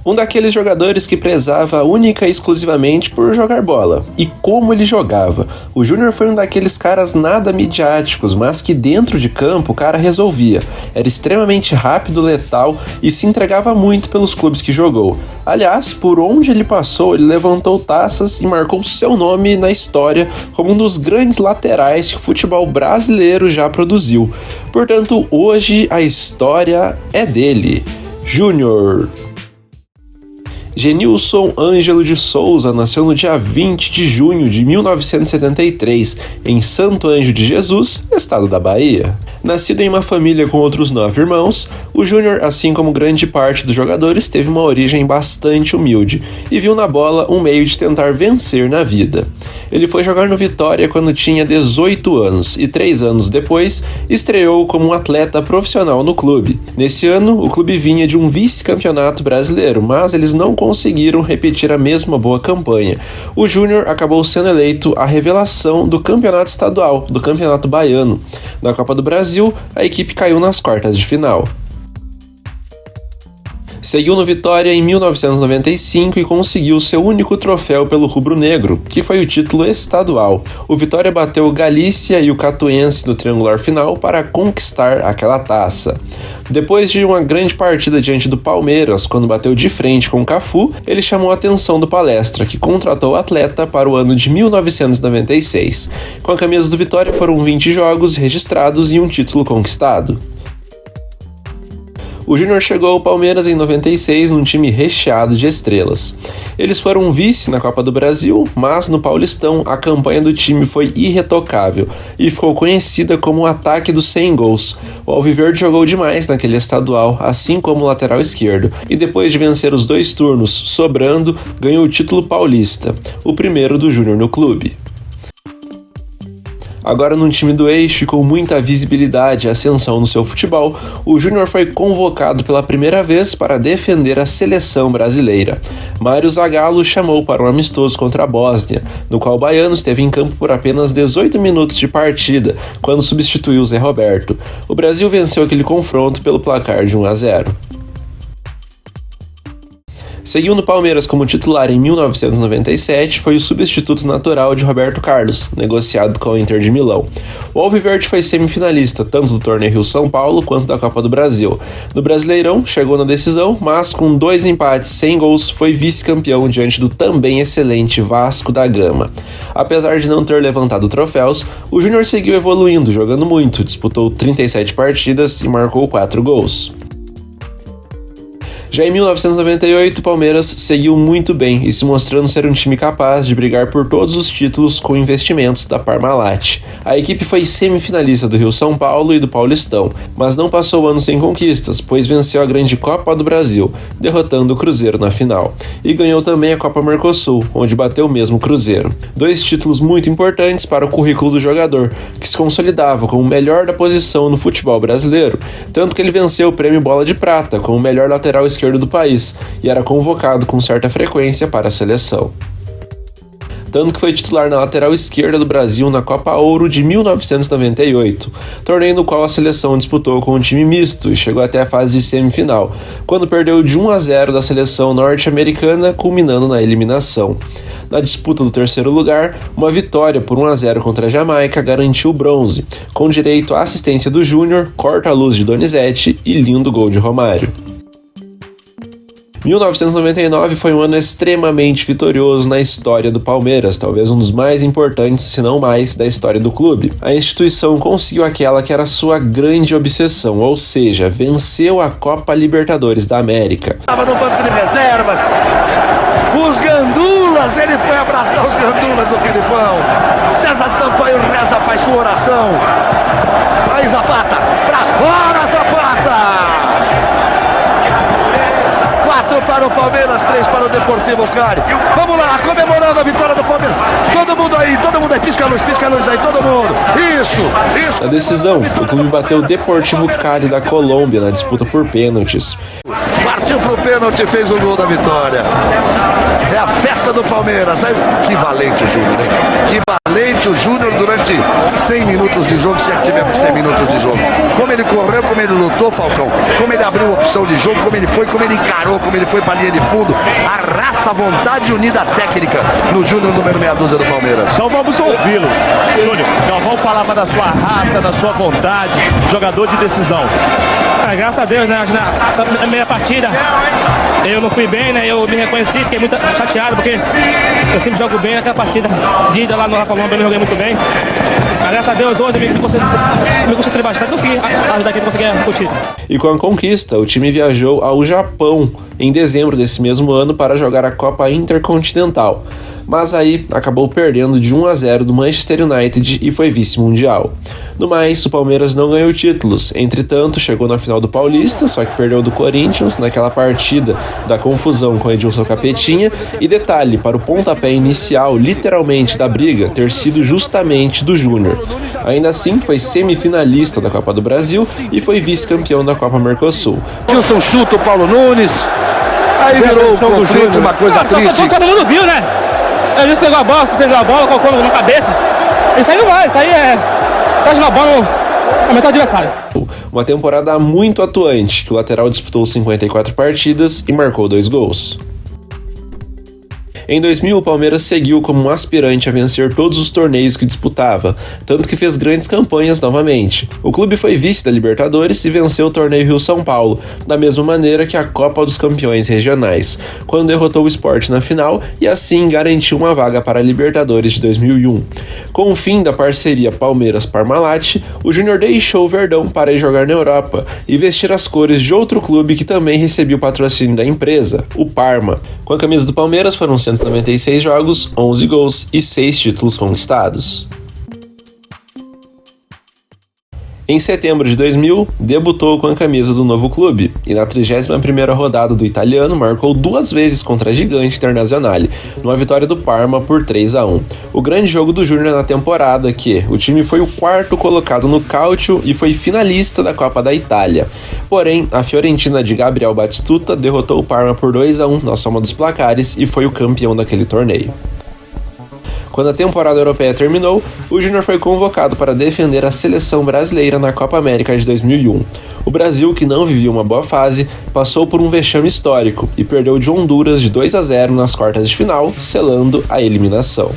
Um daqueles jogadores que prezava única e exclusivamente por jogar bola. E como ele jogava. O Júnior foi um daqueles caras nada midiáticos, mas que dentro de campo o cara resolvia. Era extremamente rápido, letal e se entregava muito pelos clubes que jogou. Aliás, por onde ele passou, ele levantou taças e marcou seu nome na história como um dos grandes laterais que o futebol brasileiro já produziu. Portanto, hoje a história é dele. Júnior. Genilson Ângelo de Souza nasceu no dia 20 de junho de 1973, em Santo Ângelo de Jesus, estado da Bahia. Nascido em uma família com outros 9 irmãos, o Júnior, assim como grande parte dos jogadores, teve uma origem bastante humilde e viu na bola um meio de tentar vencer na vida. Ele foi jogar no Vitória quando tinha 18 anos e 3 anos depois estreou como um atleta profissional no clube. Nesse ano, o clube vinha de um vice-campeonato brasileiro, mas eles não conseguiram repetir a mesma boa campanha. O Júnior acabou sendo eleito a revelação do campeonato estadual, do campeonato baiano. Na Copa do Brasil, a equipe caiu nas quartas de final. Seguiu no Vitória em 1995 e conseguiu seu único troféu pelo rubro-negro, que foi o título estadual. O Vitória bateu o Galícia e o Catuense no triangular final para conquistar aquela taça. Depois de uma grande partida diante do Palmeiras, quando bateu de frente com o Cafu, ele chamou a atenção do Palestra, que contratou o atleta para o ano de 1996. Com a camisa do Vitória foram 20 jogos registrados e um título conquistado. O Júnior chegou ao Palmeiras em 96 num time recheado de estrelas. Eles foram vice na Copa do Brasil, mas no Paulistão a campanha do time foi irretocável e ficou conhecida como o ataque dos 100 gols. O Alviverde jogou demais naquele estadual, assim como o lateral esquerdo, e depois de vencer os 2 turnos, sobrando, ganhou o título paulista, o primeiro do Júnior no clube. Agora num time do eixo e com muita visibilidade e ascensão no seu futebol, o Júnior foi convocado pela primeira vez para defender a seleção brasileira. Mário Zagallo chamou para um amistoso contra a Bósnia, no qual o baiano esteve em campo por apenas 18 minutos de partida, quando substituiu o Zé Roberto. O Brasil venceu aquele confronto pelo placar de 1-0. Seguiu no Palmeiras como titular em 1997, foi o substituto natural de Roberto Carlos, negociado com o Inter de Milão. O Alviverde foi semifinalista tanto do torneio Rio-São Paulo quanto da Copa do Brasil. No Brasileirão, chegou na decisão, mas com 2 empates sem gols, foi vice-campeão diante do também excelente Vasco da Gama. Apesar de não ter levantado troféus, o Júnior seguiu evoluindo, jogando muito, disputou 37 partidas e marcou 4 gols. Já em 1998, o Palmeiras seguiu muito bem e se mostrando ser um time capaz de brigar por todos os títulos com investimentos da Parmalat. A equipe foi semifinalista do Rio-São Paulo e do Paulistão, mas não passou o ano sem conquistas, pois venceu a grande Copa do Brasil, derrotando o Cruzeiro na final. E ganhou também a Copa Mercosul, onde bateu o mesmo Cruzeiro. 2 títulos muito importantes para o currículo do jogador, que se consolidava como o melhor da posição no futebol brasileiro, tanto que ele venceu o prêmio Bola de Prata como o melhor lateral esquerdo do país e era convocado com certa frequência para a seleção. Tanto que foi titular na lateral esquerda do Brasil na Copa Ouro de 1998, torneio no qual a seleção disputou com um time misto e chegou até a fase de semifinal, quando perdeu de 1-0 da seleção norte-americana, culminando na eliminação. Na disputa do terceiro lugar, uma vitória por 1-0 contra a Jamaica garantiu o bronze, com direito à assistência do Júnior, corta-luz de Donizete e lindo gol de Romário. 1999 foi um ano extremamente vitorioso na história do Palmeiras, talvez um dos mais importantes, se não mais, da história do clube. A instituição conseguiu aquela que era sua grande obsessão, ou seja, venceu a Copa Libertadores da América. Estava no banco de reservas, os gandulas, ele foi abraçar os gandulas do Filipão. César Sampaio reza, faz sua oração. Aí Zapata, pra fora Zapata! 4 para o Palmeiras, 3 para o Deportivo Cali. Vamos lá, comemorando a vitória do Palmeiras. Todo mundo aí, pisca a luz aí, todo mundo. Isso. Na decisão, o clube bateu o Deportivo Cali da Colômbia na disputa por pênaltis. Partiu pro pênalti, fez o gol da vitória. É a festa do Palmeiras. Que valente o Júnior, hein? Que valente o Júnior durante 100 minutos de jogo, se é que tivemos 100 minutos de jogo. Como ele correu, como ele lutou, Falcão. Como ele abriu opção de jogo, como ele foi, como ele encarou, como ele foi pra linha de fundo. A raça, a vontade unida, a técnica no Júnior número meia dúzia do Palmeiras. Então vamos ouvi-lo. Júnior, Galvão falava da sua raça, da sua vontade, jogador de decisão. Graças a Deus, né? Na meia partida eu não fui bem, né? Eu me reconheci, fiquei muito chateado porque eu sempre jogo bem naquela partida de ida lá no Colômbia, eu não joguei muito bem. Mas graças a Deus hoje me concentrei bastante, consegui ajudar aqui a conseguir o título. E com a conquista, o time viajou ao Japão em dezembro desse mesmo ano para jogar a Copa Intercontinental. Mas aí acabou perdendo de 1-0 do Manchester United e foi vice-mundial. No mais, o Palmeiras não ganhou títulos, entretanto chegou na final do Paulista, só que perdeu do Corinthians naquela partida da confusão com Edilson Capetinha, e detalhe, para o pontapé inicial, literalmente, da briga ter sido justamente do Júnior. Ainda assim, foi semifinalista da Copa do Brasil e foi vice-campeão da Copa Mercosul. Edilson chuta o Paulo Nunes, aí virou o conflito, uma coisa triste. Todo mundo viu, né? Ele pegou a bola, colocou na cabeça. Isso aí não vai, isso aí é... Tá jogando a bola no metade do adversário. Uma temporada muito atuante, que o lateral disputou 54 partidas e marcou 2 gols. Em 2000, o Palmeiras seguiu como um aspirante a vencer todos os torneios que disputava, tanto que fez grandes campanhas novamente. O clube foi vice da Libertadores e venceu o torneio Rio-São Paulo, da mesma maneira que a Copa dos Campeões Regionais, quando derrotou o Sport na final e assim garantiu uma vaga para a Libertadores de 2001. Com o fim da parceria Palmeiras-Parmalat, o Júnior deixou o Verdão para ir jogar na Europa e vestir as cores de outro clube que também recebia o patrocínio da empresa, o Parma. Com a camisa do Palmeiras foram 196 jogos, 11 gols e 6 títulos conquistados. Em setembro de 2000, debutou com a camisa do novo clube e na 31ª rodada do italiano marcou 2 vezes contra a gigante Internazionale, numa vitória do Parma por 3-1. O grande jogo do Júnior na temporada que o time foi o 4º colocado no Calcio e foi finalista da Copa da Itália. Porém, a Fiorentina de Gabriel Batistuta derrotou o Parma por 2-1 na soma dos placares e foi o campeão daquele torneio. Quando a temporada europeia terminou, o Júnior foi convocado para defender a seleção brasileira na Copa América de 2001. O Brasil, que não vivia uma boa fase, passou por um vexame histórico e perdeu de Honduras de 2-0 nas quartas de final, selando a eliminação.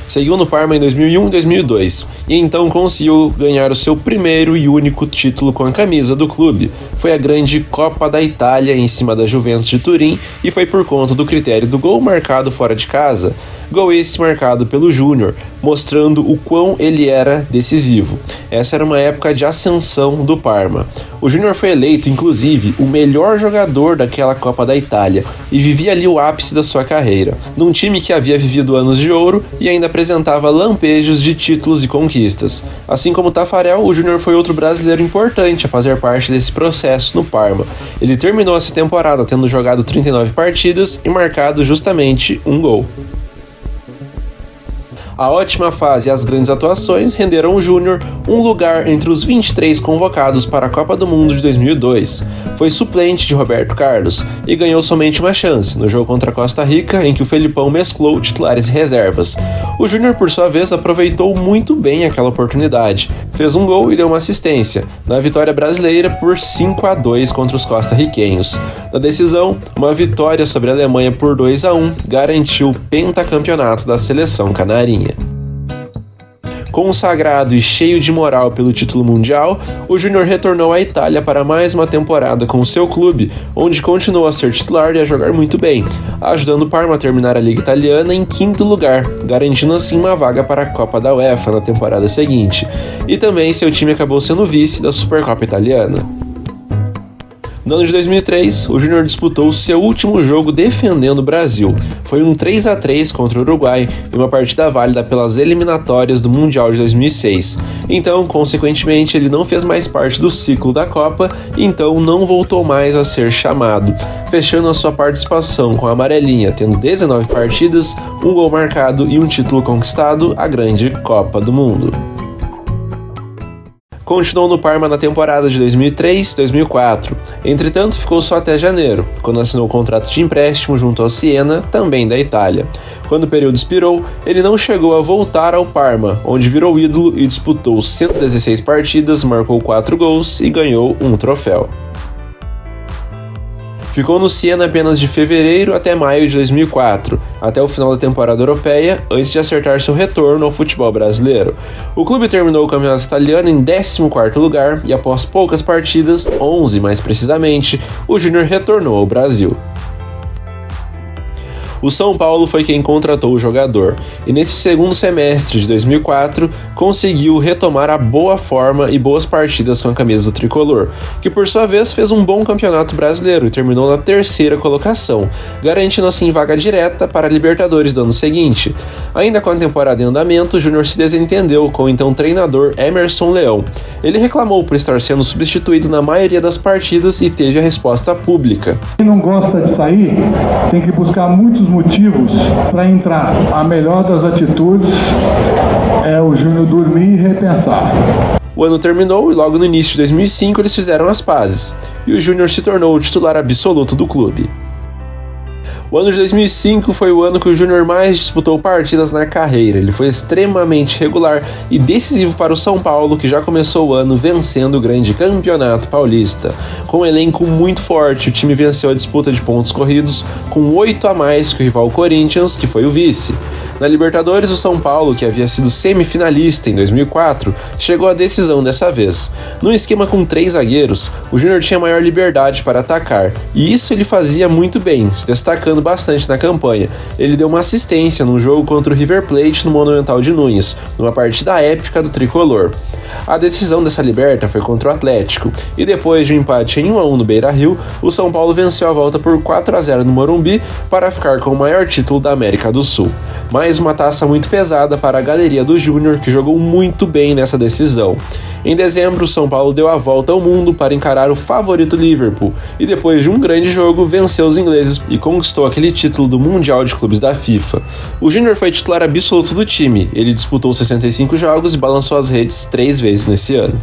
Seguiu no Parma em 2001 e 2002, e então conseguiu ganhar o seu primeiro e único título com a camisa do clube. Foi a grande Copa da Itália em cima da Juventus de Turim e foi por conta do critério do gol marcado fora de casa. Gol esse marcado pelo Júnior, mostrando o quão ele era decisivo. Essa era uma época de ascensão do Parma. O Júnior foi eleito, inclusive, o melhor jogador daquela Copa da Itália e vivia ali o ápice da sua carreira, num time que havia vivido anos de ouro e ainda apresentava lampejos de títulos e conquistas. Assim como Tafarel, o Júnior foi outro brasileiro importante a fazer parte desse processo no Parma. Ele terminou essa temporada tendo jogado 39 partidas e marcado justamente um gol. A ótima fase e as grandes atuações renderam ao Júnior um lugar entre os 23 convocados para a Copa do Mundo de 2002. Foi suplente de Roberto Carlos e ganhou somente uma chance no jogo contra a Costa Rica, em que o Felipão mesclou titulares e reservas. O Júnior, por sua vez, aproveitou muito bem aquela oportunidade. Fez um gol e deu uma assistência, na vitória brasileira por 5-2 contra os costarriquenhos. Na decisão, uma vitória sobre a Alemanha por 2-1 garantiu o pentacampeonato da seleção canarinha. Consagrado e cheio de moral pelo título mundial, o Júnior retornou à Itália para mais uma temporada com o seu clube, onde continuou a ser titular e a jogar muito bem, ajudando o Parma a terminar a Liga Italiana em 5º lugar, garantindo assim uma vaga para a Copa da UEFA na temporada seguinte. E também seu time acabou sendo vice da Supercopa Italiana. No ano de 2003, o Júnior disputou seu último jogo defendendo o Brasil. Foi um 3-3 contra o Uruguai em uma partida válida pelas eliminatórias do Mundial de 2006. Então, consequentemente, ele não fez mais parte do ciclo da Copa e então não voltou mais a ser chamado, fechando a sua participação com a amarelinha, tendo 19 partidas, um gol marcado e um título conquistado, a grande Copa do Mundo. Continuou no Parma na temporada de 2003-2004, entretanto ficou só até janeiro, quando assinou o contrato de empréstimo junto ao Siena, também da Itália. Quando o período expirou, ele não chegou a voltar ao Parma, onde virou ídolo e disputou 116 partidas, marcou 4 gols e ganhou um troféu. Ficou no Siena apenas de fevereiro até maio de 2004, até o final da temporada europeia, antes de acertar seu retorno ao futebol brasileiro. O clube terminou o campeonato italiano em 14º lugar e após poucas partidas, 11 mais precisamente, o Júnior retornou ao Brasil. O São Paulo foi quem contratou o jogador, e nesse segundo semestre de 2004 conseguiu retomar a boa forma e boas partidas com a camisa do tricolor, que por sua vez fez um bom campeonato brasileiro e terminou na 3ª colocação, garantindo assim vaga direta para a Libertadores do ano seguinte. Ainda com a temporada em andamento, o Júnior se desentendeu com o então treinador Emerson Leão. Ele reclamou por estar sendo substituído na maioria das partidas e teve a resposta pública. Quem não gosta de sair tem que buscar muitos motivos para entrar. A melhor das atitudes é o Júnior dormir e repensar. O ano terminou e logo no início de 2005 eles fizeram as pazes, e o Júnior se tornou o titular absoluto do clube. O ano de 2005 foi o ano que o Júnior mais disputou partidas na carreira. Ele foi extremamente regular e decisivo para o São Paulo, que já começou o ano vencendo o grande campeonato paulista. Com um elenco muito forte, o time venceu a disputa de pontos corridos com 8 a mais que o rival Corinthians, que foi o vice. Na Libertadores, o São Paulo, que havia sido semifinalista em 2004, chegou à decisão dessa vez. Num esquema com 3 zagueiros, o Júnior tinha maior liberdade para atacar, e isso ele fazia muito bem, se destacando bastante na campanha. Ele deu uma assistência num jogo contra o River Plate no Monumental de Nunes, numa partida épica do tricolor. A decisão dessa liberta foi contra o Atlético, e depois de um empate em 1-1 no Beira-Rio, o São Paulo venceu a volta por 4-0 no Morumbi para ficar com o maior título da América do Sul. Mais uma taça muito pesada para a galeria do Júnior, que jogou muito bem nessa decisão. Em dezembro, o São Paulo deu a volta ao mundo para encarar o favorito Liverpool, e depois de um grande jogo, venceu os ingleses e conquistou aquele título do Mundial de Clubes da FIFA. O Júnior foi titular absoluto do time, ele disputou 65 jogos e balançou as redes 3 vezes nesse ano.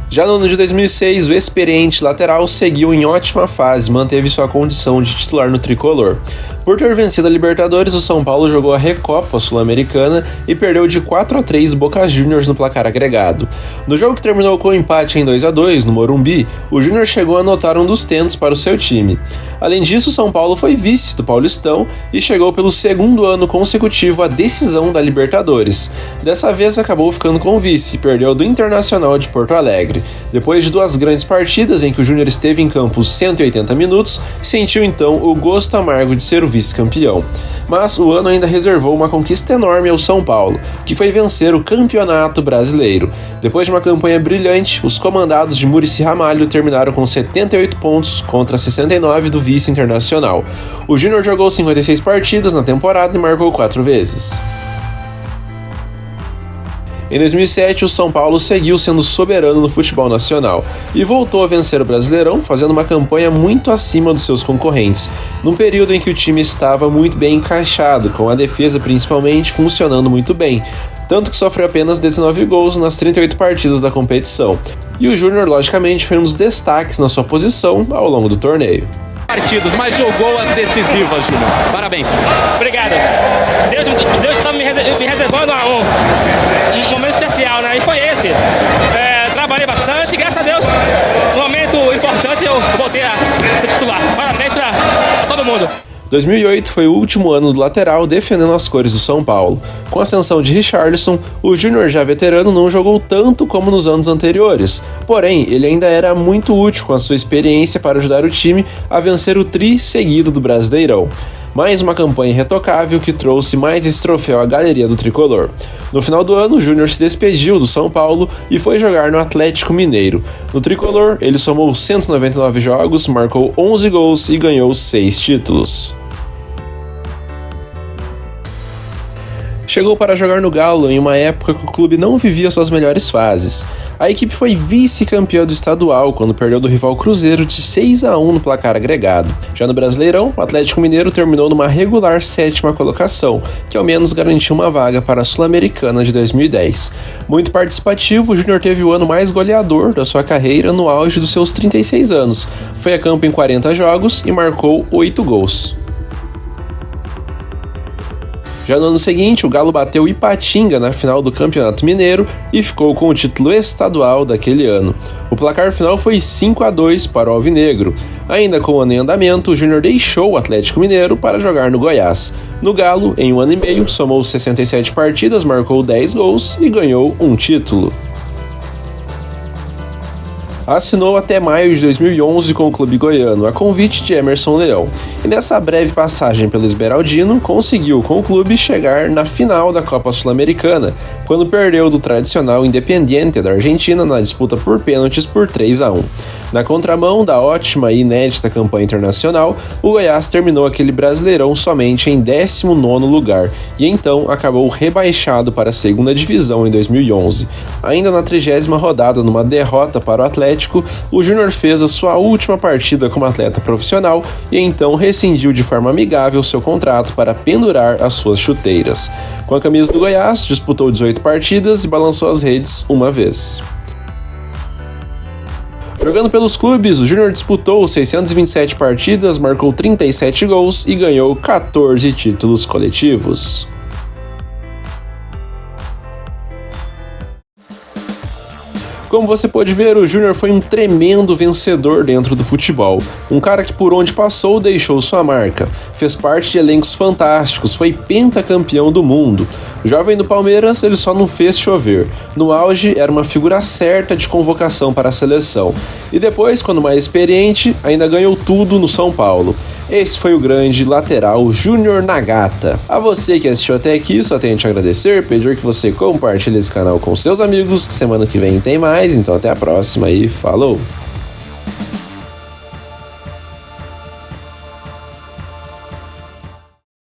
Já no ano de 2006, o experiente lateral seguiu em ótima fase e manteve sua condição de titular no tricolor. Por ter vencido a Libertadores, o São Paulo jogou a Recopa Sul-Americana e perdeu de 4-3 Boca Juniors no placar agregado. No jogo que terminou com um empate em 2-2 no Morumbi, o Júnior chegou a anotar um dos tentos para o seu time. Além disso, o São Paulo foi vice do Paulistão e chegou pelo segundo ano consecutivo à decisão da Libertadores. Dessa vez acabou ficando com o vice e perdeu do Internacional de Porto Alegre. Depois de 2 grandes partidas em que o Júnior esteve em campo 180 minutos, sentiu então o gosto amargo de ser o vice-campeão. Mas o ano ainda reservou uma conquista enorme ao São Paulo, que foi vencer o Campeonato Brasileiro. Depois de uma campanha brilhante, os comandados de Muricy Ramalho terminaram com 78 pontos contra 69 do vice-internacional. O Júnior jogou 56 partidas na temporada e marcou 4 vezes. Em 2007, o São Paulo seguiu sendo soberano no futebol nacional e voltou a vencer o Brasileirão, fazendo uma campanha muito acima dos seus concorrentes, num período em que o time estava muito bem encaixado, com a defesa principalmente funcionando muito bem, tanto que sofreu apenas 19 gols nas 38 partidas da competição. E o Júnior, logicamente, foi um dos destaques na sua posição ao longo do torneio. Partidas, mas jogou as decisivas, Júnior. Parabéns. Obrigado. Deus está me reservando um momento especial, né? E foi esse. Trabalhei bastante e, graças a Deus, um momento importante eu voltei a ser titular. Parabéns para todo mundo. 2008 foi o último ano do lateral defendendo as cores do São Paulo. Com a ascensão de Richarlison, o Júnior já veterano não jogou tanto como nos anos anteriores, porém ele ainda era muito útil com a sua experiência para ajudar o time a vencer o tri seguido do Brasileirão. Mais uma campanha irretocável que trouxe mais esse troféu à galeria do tricolor. No final do ano, o Júnior se despediu do São Paulo e foi jogar no Atlético Mineiro. No tricolor, ele somou 199 jogos, marcou 11 gols e ganhou 6 títulos. Chegou para jogar no Galo em uma época que o clube não vivia suas melhores fases. A equipe foi vice-campeã do estadual quando perdeu do rival Cruzeiro de 6-1 no placar agregado. Já no Brasileirão, o Atlético Mineiro terminou numa regular 7ª colocação, que ao menos garantiu uma vaga para a Sul-Americana de 2010. Muito participativo, o Júnior teve o ano mais goleador da sua carreira no auge dos seus 36 anos. Foi a campo em 40 jogos e marcou 8 gols. Já no ano seguinte, o Galo bateu o Ipatinga na final do Campeonato Mineiro e ficou com o título estadual daquele ano. O placar final foi 5-2 para o Alvinegro. Ainda com o ano em andamento, o Júnior deixou o Atlético Mineiro para jogar no Goiás. No Galo, em um ano e meio, somou 67 partidas, marcou 10 gols e ganhou um título. Assinou até maio de 2011 com o clube goiano, a convite de Emerson Leão. E nessa breve passagem pelo Esmeraldino, conseguiu com o clube chegar na final da Copa Sul-Americana, quando perdeu do tradicional Independiente da Argentina na disputa por pênaltis por 3-1. Na contramão da ótima e inédita campanha internacional, o Goiás terminou aquele Brasileirão somente em 19º lugar e então acabou rebaixado para a 2ª divisão em 2011. Ainda na 30ª rodada, numa derrota para o Atlético, o Júnior fez a sua última partida como atleta profissional e então rescindiu de forma amigável seu contrato para pendurar as suas chuteiras. Com a camisa do Goiás, disputou 18 partidas e balançou as redes uma vez. Jogando pelos clubes, o Júnior disputou 627 partidas, marcou 37 gols e ganhou 14 títulos coletivos. Como você pode ver, o Júnior foi um tremendo vencedor dentro do futebol. Um cara que por onde passou deixou sua marca. Fez parte de elencos fantásticos, foi pentacampeão do mundo. Jovem do Palmeiras, ele só não fez chover. No auge, era uma figura certa de convocação para a seleção. E depois, quando mais experiente, ainda ganhou tudo no São Paulo. Esse foi o grande lateral Júnior Nagata. A você que assistiu até aqui, só tenho a te agradecer, pedir que você compartilhe esse canal com seus amigos, que semana que vem tem mais, então até a próxima e falou!